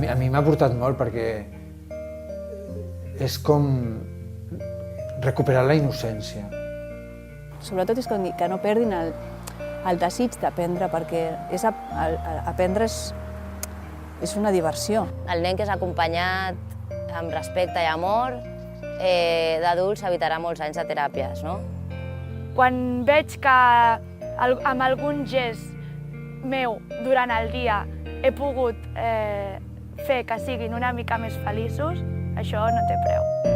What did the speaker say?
A mi m'ha portat molt perquè és com recuperar la innocència. Sobretot és que no perdin el desig d'aprendre, perquè aprendre és una diversió. El nen que és acompanyat amb respecte i amor, d'adults evitarà molts anys de teràpies, no? Quan veig que amb algun gest meu durant el dia he pogut fer que siguin una mica més feliços, això no té preu.